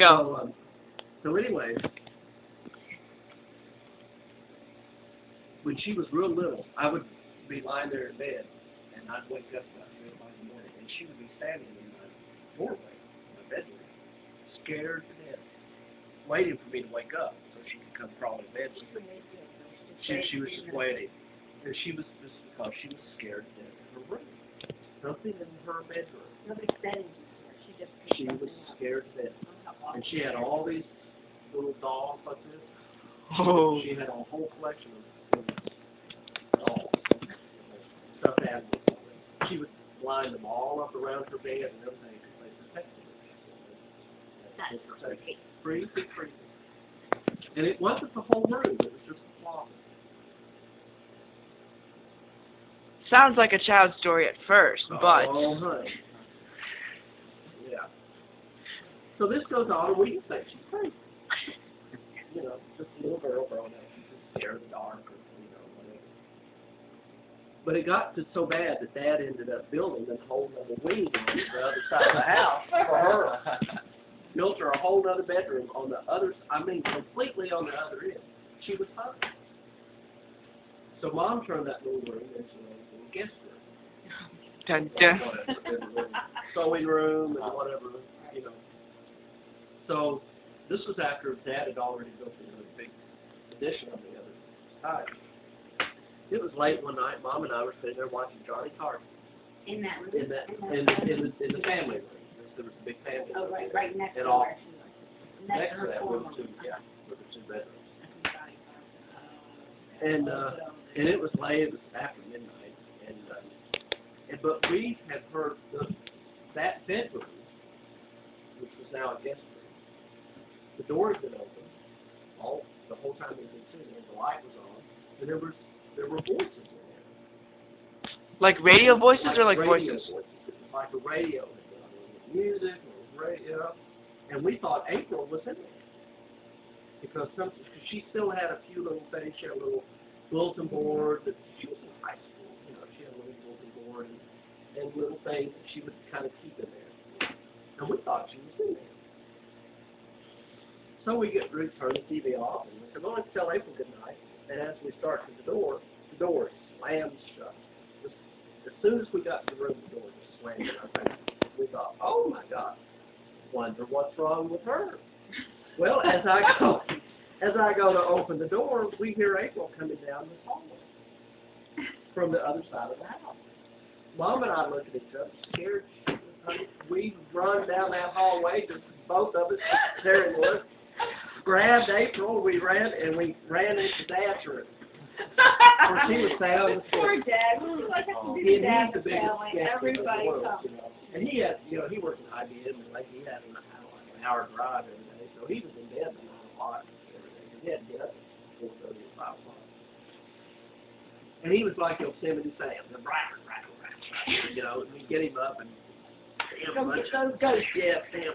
Go. So anyway, when she was real little, I would be lying there in bed, and I'd wake up about 3 o'clock in the morning, and she would be standing in my doorway, in my bedroom, scared to death, waiting for me to wake up so she could come crawling in bed with me. She was just waiting, and this is because she was scared to death in her room. Something in her bedroom. Nobody said anything to her. She was scared to death, and she had all these little dolls like this. Oh. She had a whole collection of dolls, stuffed animals. She would line them all up around her bed and everything because they protected her. That's Freezing. And it wasn't the whole room, it was just the closet. Sounds like a child's story at first, but Oh, honey. Yeah. So this goes on, and we just think she's crazy. You know, just a little girl growing up, she's just scared of the dark, or, whatever. But it got to so bad that Dad ended up building a whole other wing on the other side of the house for her. Built her a whole other bedroom on the other, completely on the other end. She was fine. So Mom turned that little room into a guest room. dun, dun. Sewing room and whatever, So this was after Dad had already built a big addition on the other side. It was late one night. Mom and I were sitting there watching Johnny Carson. In that room? In the family room. There was a big family room. Oh, right next to And all her. next to that were the two bedrooms. And it was late. It was after midnight. But we had heard that bedroom, which was now a guest room. The door had been open the whole time we'd been sitting there. The light was on, and there were voices in there. Like radio voices or like radio voices? It was like a radio. It was music, it was radio, and we thought April was in there because she still had a few little things. She had a little bulletin board. She was in high school, She had a little bulletin board and little things that she would kind of keep in there. And we thought she was in there. So we get Ruth turn the TV off, and we said, well, let's tell April good night. And as we start to the door slammed shut. As soon as we got to the room, the door just slammed in our face. We thought, oh my God, wonder what's wrong with her. Well, as I go to open the door, we hear April coming down the hallway from the other side of the house. Mom and I look at each other, scared. We run down that hallway, just both of us, there it was. Grabbed April, we ran into Dad's room. Where she was sound asleep. Poor Dad. Like, He's Dad the biggest family. skeptic Everybody in the world, comes. And he had, he worked in IBM, and like he had an hour drive every day, so he was in bed at 9 o'clock every day. He had to get up at 4:30 or 5 o'clock. And he was like Yosemite Sam, and we get him up and damn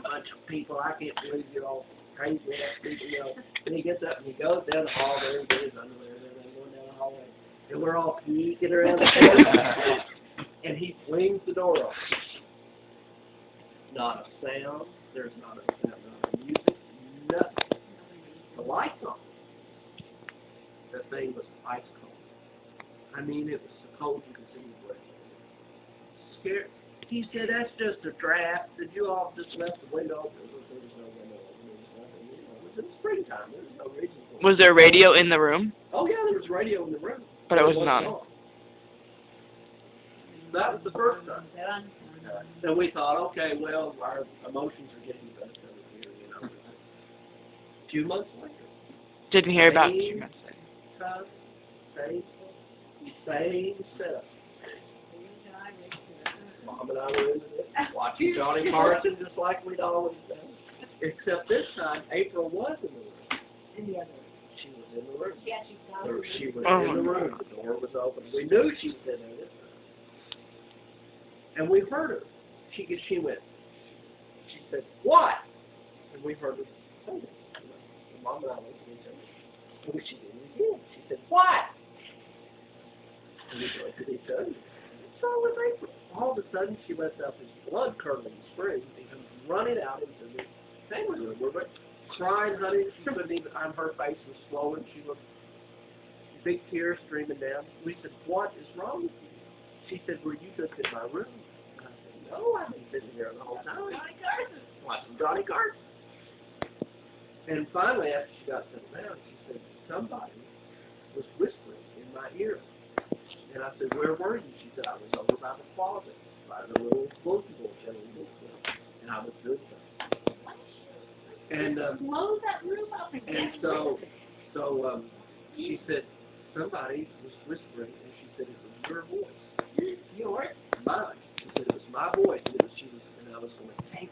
bunch of people. I can't believe you're all crazy ass people, And he gets up and he goes down the hall there and gets his underwear and everything going down the hallway. And we're all peeking around the corner. And he flings the door open. Not a sound. There's not a music. Nothing. The lights on. That thing was ice cold. I mean, it was so cold you could see the breath. Scared. He said, that's just a draft. Did you all just left the window open? There was no window open. There was nothing. It was in springtime. There was no reason for it. Was there radio in the room? Oh, yeah, there was radio in the room. But it wasn't on. That was the first time. And we thought, okay, well, our emotions are getting better here, A few months later. Didn't hear about Same it. time, same setup. Mom and I were in it, watching Johnny Carson just like we'd always done. Except this time, April was in the room. In the other room. She was in the room. Yeah, she was She was in the room. The door was open. We knew she was in there this time. And we heard her. She went. She said, "What?" And we heard her say it. And Mom and I looked at each other. And she did it again. She said, "What?" And we looked at each other. What's wrong with April? All of a sudden, she lets out this blood-curdling scream and comes running out into thing with her. We're crying, honey. She couldn't even, her face was swollen. She was big tears streaming down. We said, what is wrong with you? She said, were you just in my room? And I said, no, I've been sitting here the whole time. Johnny Carson. Watching Johnny Carson. And finally, after she got settled down, she said, somebody was whispering in my ear. And I said, where were you? She said, I was over by the closet, by the little bulletin board, and I was doing something. And Blow that room up and so she said, somebody was whispering, and she said, it was your voice. Yours? Mine. She said, it was my voice, and I was going, hey.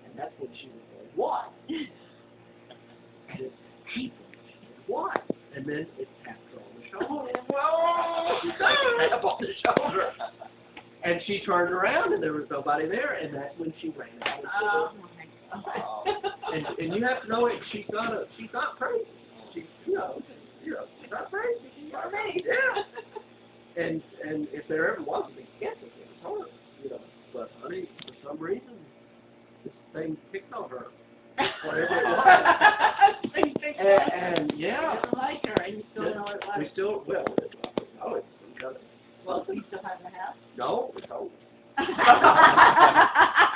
And that's when she was going, what? And it's people. She said, what? And then it tapped her on the shoulder. Whoa! She took a tap on the shoulder. And she turned around, and there was nobody there, and that's when she ran out of the door. Oh, my God. And you have to know it. She's not crazy. She's she's not crazy. She's not crazy. Yeah. And if there ever was a big skeptic, it was her. But honey, for some reason, this thing picked on her. Whatever it was. and yeah. You don't like her, and you still know what it was. We still oh, it's because Well, do you still have the house? no, it's old.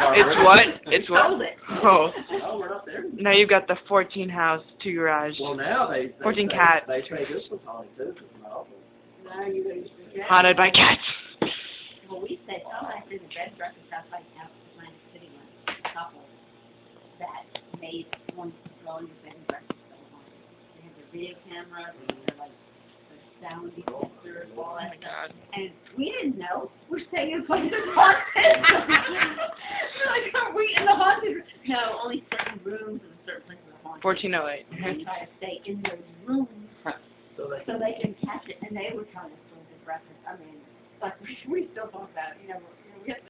It's what? It's Sold what? it. Oh. No, we're not there. Now you've got the 14 house, 2 garage. Well, now they 14 say, cat. They say this was haunted too. It's not awful. No, you're going to forget. Haunted by cats. Well, we said, I said the bed breakfast outside Atlantic City was a couple that made one go in the bed and breakfast so haunted. They had their video camera, they had their, their sound detector, all Oh that my stuff. God. And we didn't know. We're staying in place of haunted. We're like, are we in the haunted room? No, only certain rooms and certain places are haunted. 1408. They try to stay in their rooms So they so they can catch it. And they were trying to steal the breakfast. I mean, like, we still talk about it. We have